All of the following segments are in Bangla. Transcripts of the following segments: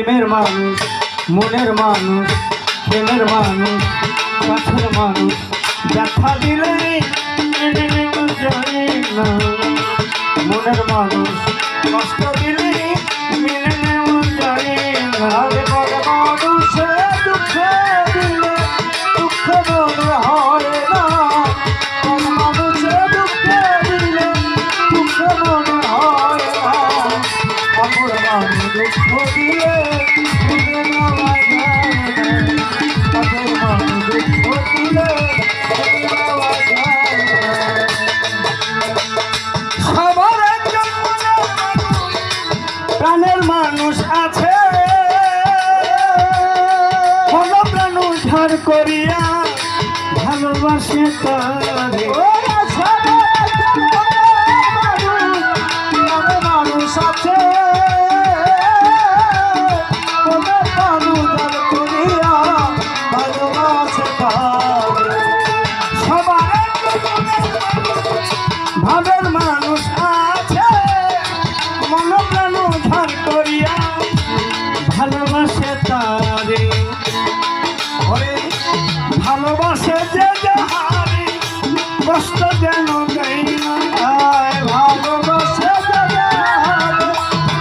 প্রেমের মানুষ, মনের মানুষ, প্রেমের মানুষ, কাছের মানুষ, দেখা দিলে জানি না। মনের মানুষ কষ্ট দিলে মেনে নেওয়া যায় না। মানুষে দুঃখ দিলে দুঃখ মনে হয় না। মানুষে দুঃখ দিলে দুঃখ মনে হয় না। অপর মানুষ দুঃখ দিলে মেনে নেওয়া যায় না। অপর মানুষ দুঃখ দিলে মেনে নেওয়া যায় না। সবার একজন প্রাণের মানুষ আছে, কোনো প্রাণ উদ্ধার করিয়া ভালোবাসে তারে। মানুষ আছে, কোনো প্রাণ উদ্ধার করিয়া ভালোবাসে তারে। সবার ভাবের মানুষ আছে, মনপ্রাণ উদ্ধার করিয়া ভালোবাসে তারে। ভালোবাসে যে যাহারে কষ্ট যেন দেয় না। ভালোবাসে যে যাহারে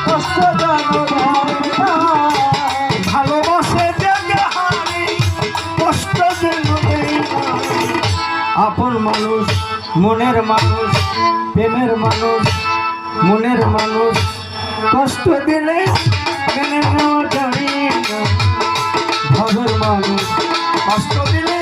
কষ্ট যেন দেয় না। ভালোবাসে যে যাহারে কষ্ট যেন দেয় না। আপন মানুষ, মনের মানুষ, প্রেমের মানুষ, মনের মানুষ, কষ্ট দিলে মেনে নেওয়া যায় না। ভাবের মানুষ কষ্ট দিলে